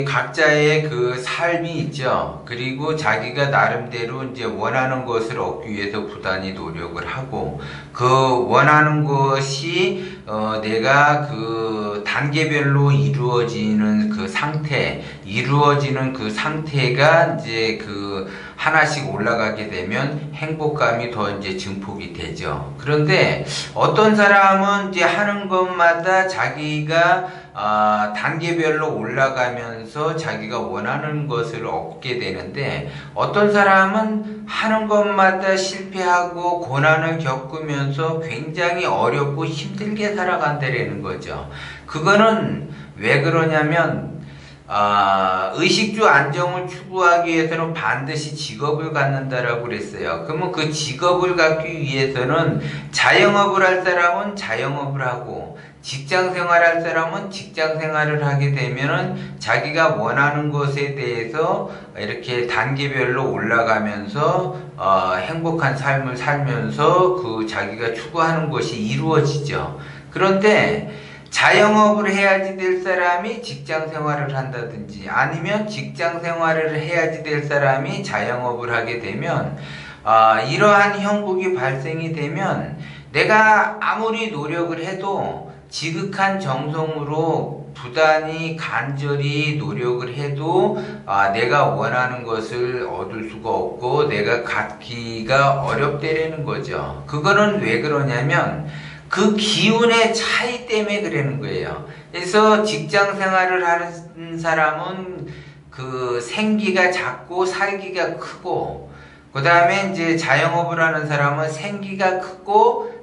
각자의 그 삶이 있죠. 그리고 자기가 나름대로 이제 원하는 것을 얻기 위해서 부단히 노력을 하고, 그 원하는 것이 내가 그 단계별로 이루어지는 그 상태가 이제 그 하나씩 올라가게 되면 행복감이 더 이제 증폭이 되죠. 그런데 어떤 사람은 이제 하는 것마다 자기가 단계별로 올라가면서 자기가 원하는 것을 얻게 되는데, 어떤 사람은 하는 것마다 실패하고 고난을 겪으면서 굉장히 어렵고 힘들게 살아간다는 거죠. 그거는 왜 그러냐면 의식주 안정을 추구하기 위해서는 반드시 직업을 갖는다라고 그랬어요. 그러면 그 직업을 갖기 위해서는 자영업을 할 사람은 자영업을 하고, 직장 생활할 사람은 직장 생활을 하게 되면은 자기가 원하는 것에 대해서 이렇게 단계별로 올라가면서 행복한 삶을 살면서 그 자기가 추구하는 것이 이루어지죠. 그런데 자영업을 해야지 될 사람이 직장 생활을 한다든지, 아니면 직장 생활을 해야지 될 사람이 자영업을 하게 되면 이러한 형국이 발생이 되면 내가 아무리 노력을 해도, 지극한 정성으로 부단히 간절히 노력을 해도 내가 원하는 것을 얻을 수가 없고 내가 갖기가 어렵다라는 거죠. 그거는 왜 그러냐면 그 기운의 차이 때문에 그러는 거예요. 그래서 직장 생활을 하는 사람은 그 생기가 작고 살기가 크고, 그 다음에 이제 자영업을 하는 사람은 생기가 크고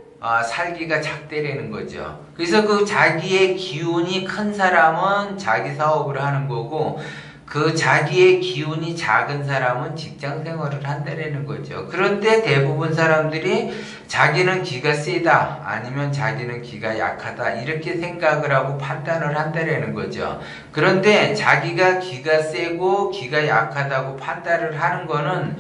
살기가 작대라는 거죠. 그래서 그 자기의 기운이 큰 사람은 자기 사업을 하는 거고, 그 자기의 기운이 작은 사람은 직장 생활을 한다라는 거죠. 그런데 대부분 사람들이 자기는 기가 세다, 아니면 자기는 기가 약하다, 이렇게 생각을 하고 판단을 한다라는 거죠. 그런데 자기가 기가 세고 기가 약하다고 판단을 하는 거는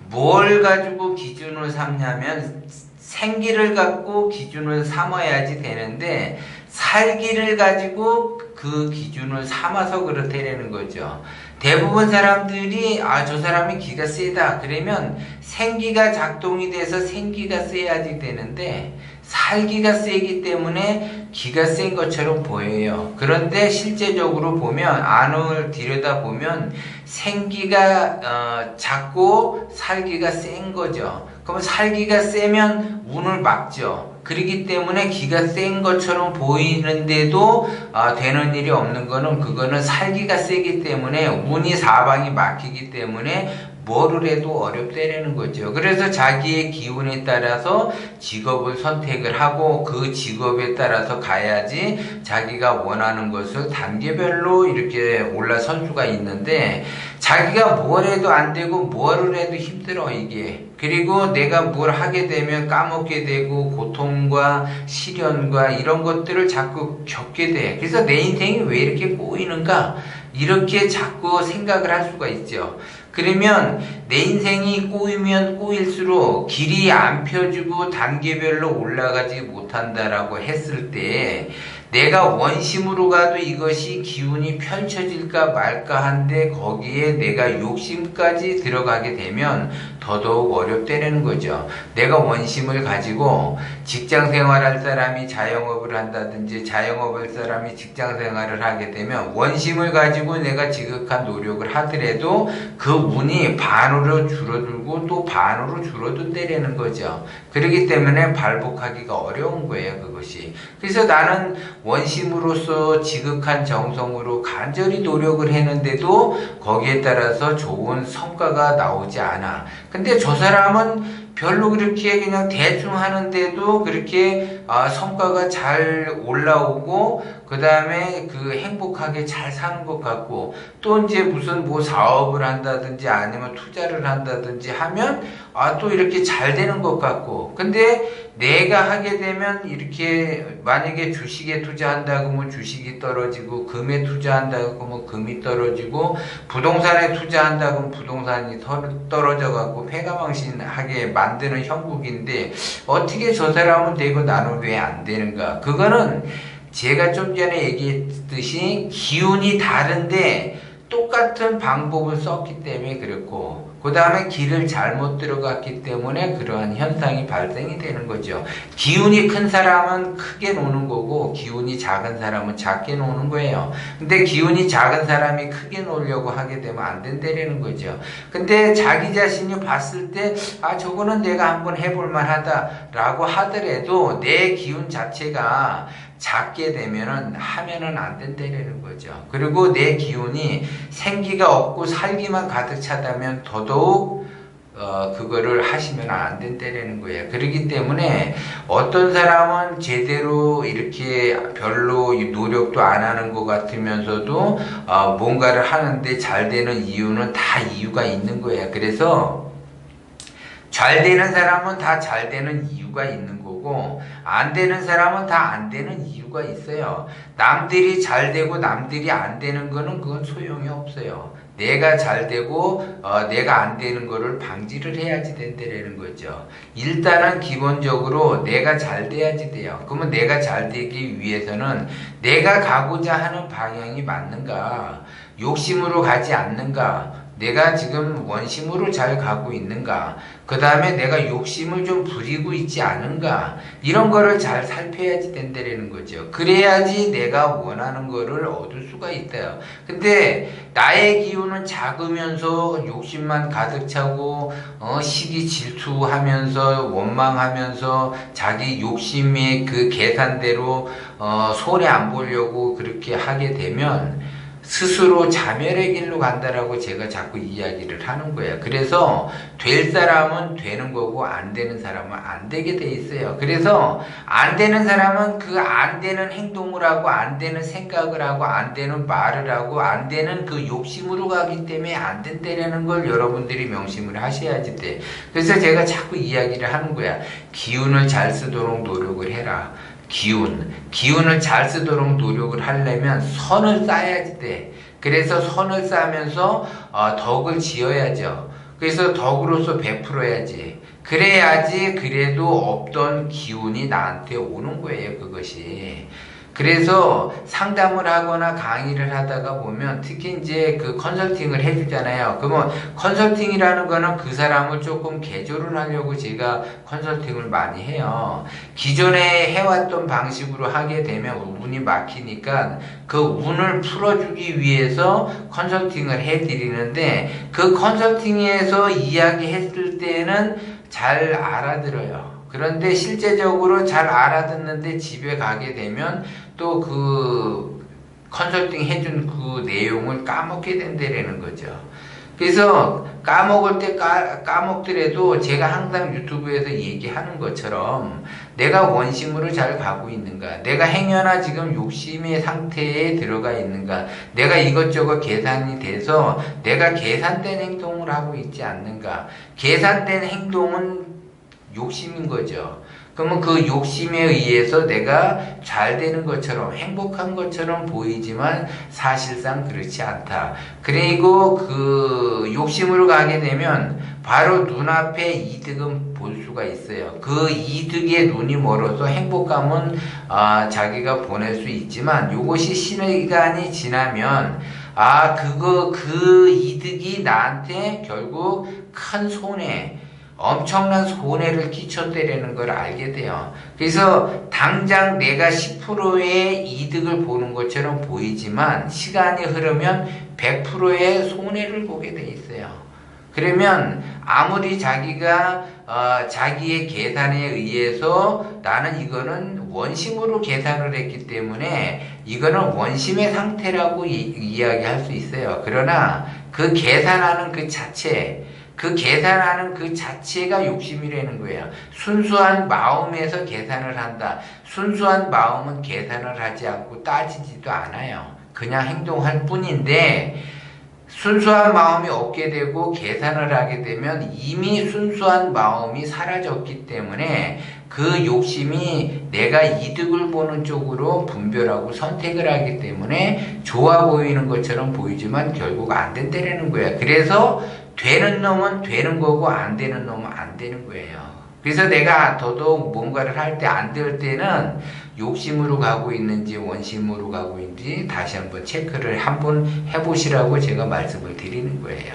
뭘 가지고 기준을 삼냐면, 생기를 갖고 기준을 삼아야지 되는데 살기를 가지고 그 기준을 삼아서 그렇다는 거죠. 대부분 사람들이 저 사람이 기가 세다 그러면 생기가 작동이 돼서 생기가 세야지 되는데, 살기가 세기 때문에 기가 센 것처럼 보여요. 그런데 실제적으로 보면, 안을 들여다보면 생기가 작고 살기가 센 거죠. 그러면 살기가 세면 운을 막죠. 그렇기 때문에 기가 센 것처럼 보이는데도 되는 일이 없는 거는, 그거는 살기가 세기 때문에 운이 사방이 막히기 때문에 뭐를 해도 어렵다라는 거죠. 그래서 자기의 기운에 따라서 직업을 선택을 하고, 그 직업에 따라서 가야지 자기가 원하는 것을 단계별로 이렇게 올라설 수가 있는데, 자기가 뭘 해도 안 되고 뭘 해도 힘들어 이게. 그리고 내가 뭘 하게 되면 까먹게 되고 고통과 시련과 이런 것들을 자꾸 겪게 돼. 그래서 내 인생이 왜 이렇게 꼬이는가, 이렇게 자꾸 생각을 할 수가 있죠. 그러면 내 인생이 꼬이면 꼬일수록 길이 안 펴지고 단계별로 올라가지 못한다라고 했을 때, 내가 원심으로 가도 이것이 기운이 펼쳐질까 말까 한데 거기에 내가 욕심까지 들어가게 되면 더더욱 어렵다는 거죠. 내가 원심을 가지고 직장 생활할 사람이 자영업을 한다든지 자영업할 사람이 직장 생활을 하게 되면, 원심을 가지고 내가 지극한 노력을 하더라도 그 운이 반으로 줄어들고 또 반으로 줄어든다는 거죠. 그렇기 때문에 발복하기가 어려운 거예요, 그것이. 그래서 나는 원심으로서 지극한 정성으로 간절히 노력을 했는데도 거기에 따라서 좋은 성과가 나오지 않아. 근데 저 사람은 별로 그렇게 그냥 대충 하는데도 그렇게 성과가 잘 올라오고, 그 다음에 그 행복하게 잘 사는 것 같고, 또 이제 무슨 뭐 사업을 한다든지 아니면 투자를 한다든지 하면 또 이렇게 잘 되는 것 같고, 근데 내가 하게 되면 이렇게 만약에 주식에 투자한다고 하면 주식이 떨어지고, 금에 투자한다고 하면 금이 떨어지고, 부동산에 투자한다고 하면 부동산이 떨어져 갖고 패가망신하게 만드는 형국인데, 어떻게 저 사람은 되고 나는 왜 안 되는가? 그거는 제가 좀 전에 얘기했듯이 기운이 다른데 똑같은 방법을 썼기 때문에 그렇고, 그 다음에 길을 잘못 들어갔기 때문에 그러한 현상이 발생이 되는 거죠. 기운이 큰 사람은 크게 노는 거고 기운이 작은 사람은 작게 노는 거예요. 근데 기운이 작은 사람이 크게 놀려고 하게 되면 안 된다는 거죠. 근데 자기 자신이 봤을 때 저거는 내가 한번 해볼 만하다라고 하더라도 내 기운 자체가 작게 되면은 하면은 안 된다는 거죠. 그리고 내 기운이 생기가 없고 살기만 가득 차다면 더더욱 그거를 하시면 안 된다는 거예요. 그렇기 때문에 어떤 사람은 제대로 이렇게 별로 노력도 안 하는 것 같으면서도 뭔가를 하는데 잘 되는 이유는 다 이유가 있는 거예요. 그래서 잘 되는 사람은 다 잘 되는 이유가 있는 거고, 안 되는 사람은 다 안 되는 이유가 있어요. 남들이 잘 되고 남들이 안 되는 거는 그건 소용이 없어요. 내가 잘 되고 내가 안 되는 거를 방지를 해야지 된다는 거죠. 일단은 기본적으로 내가 잘 돼야지 돼요. 그러면 내가 잘 되기 위해서는 내가 가고자 하는 방향이 맞는가, 욕심으로 가지 않는가, 내가 지금 원심으로 잘 가고 있는가, 그 다음에 내가 욕심을 좀 부리고 있지 않은가, 이런 거를 잘 살펴야지 된다는 거죠. 그래야지 내가 원하는 거를 얻을 수가 있어요. 근데 나의 기운은 작으면서 욕심만 가득 차고 시기 질투하면서 원망하면서 자기 욕심의 그 계산대로 손해 안 보려고 그렇게 하게 되면 스스로 자멸의 길로 간다라고 제가 자꾸 이야기를 하는 거예요. 그래서 될 사람은 되는 거고 안 되는 사람은 안 되게 돼 있어요. 그래서 안 되는 사람은 그 안 되는 행동을 하고 안 되는 생각을 하고 안 되는 말을 하고 안 되는 그 욕심으로 가기 때문에 안 된다는 걸 여러분들이 명심을 하셔야지 돼. 그래서 제가 자꾸 이야기를 하는 거야. 기운을 잘 쓰도록 노력을 해라. 기운을 잘 쓰도록 노력을 하려면 선을 쌓아야지 돼. 그래서 선을 쌓으면서 덕을 지어야죠. 그래서 덕으로서 베풀어야지. 그래야지 그래도 없던 기운이 나한테 오는 거예요, 그것이. 그래서 상담을 하거나 강의를 하다가 보면 특히 이제 그 컨설팅을 해주잖아요. 그러면 컨설팅이라는 거는 그 사람을 조금 개조를 하려고 제가 컨설팅을 많이 해요. 기존에 해왔던 방식으로 하게 되면 운이 막히니까 그 운을 풀어주기 위해서 컨설팅을 해드리는데, 그 컨설팅에서 이야기했을 때는 잘 알아들어요. 그런데 실제적으로 잘 알아듣는데 집에 가게 되면 또 그 컨설팅 해준 그 내용을 까먹게 된다는 거죠. 그래서 까먹을 때 까먹더라도 제가 항상 유튜브에서 얘기하는 것처럼 내가 원심으로 잘 가고 있는가, 내가 행여나 지금 욕심의 상태에 들어가 있는가, 내가 이것저것 계산이 돼서 내가 계산된 행동을 하고 있지 않는가. 계산된 행동은 욕심인 거죠. 그러면 그 욕심에 의해서 내가 잘 되는 것처럼 행복한 것처럼 보이지만 사실상 그렇지 않다. 그리고 그 욕심으로 가게 되면 바로 눈앞에 이득은 볼 수가 있어요. 그 이득에 눈이 멀어서 행복감은 자기가 보낼 수 있지만 이것이 시간이 지나면 그 이득이 나한테 결국 큰 손해, 엄청난 손해를 끼쳤다라는 걸 알게 돼요. 그래서 당장 내가 10%의 이득을 보는 것처럼 보이지만 시간이 흐르면 100%의 손해를 보게 돼 있어요. 그러면 아무리 자기가 자기의 계산에 의해서 나는 이거는 원심으로 계산을 했기 때문에 이거는 원심의 상태라고 이야기할 수 있어요. 그러나 그 계산하는 그 계산하는 그 자체가 욕심이라는 거예요. 순수한 마음에서 계산을 한다. 순수한 마음은 계산을 하지 않고 따지지도 않아요. 그냥 행동할 뿐인데, 순수한 마음이 없게 되고 계산을 하게 되면 이미 순수한 마음이 사라졌기 때문에 그 욕심이 내가 이득을 보는 쪽으로 분별하고 선택을 하기 때문에 좋아 보이는 것처럼 보이지만 결국 안 된다는 거예요. 그래서 되는 놈은 되는 거고 안 되는 놈은 안 되는 거예요. 그래서 내가 더더욱 뭔가를 할 때 안 될 때는 욕심으로 가고 있는지 원심으로 가고 있는지 다시 한번 체크를 한번 해보시라고 제가 말씀을 드리는 거예요.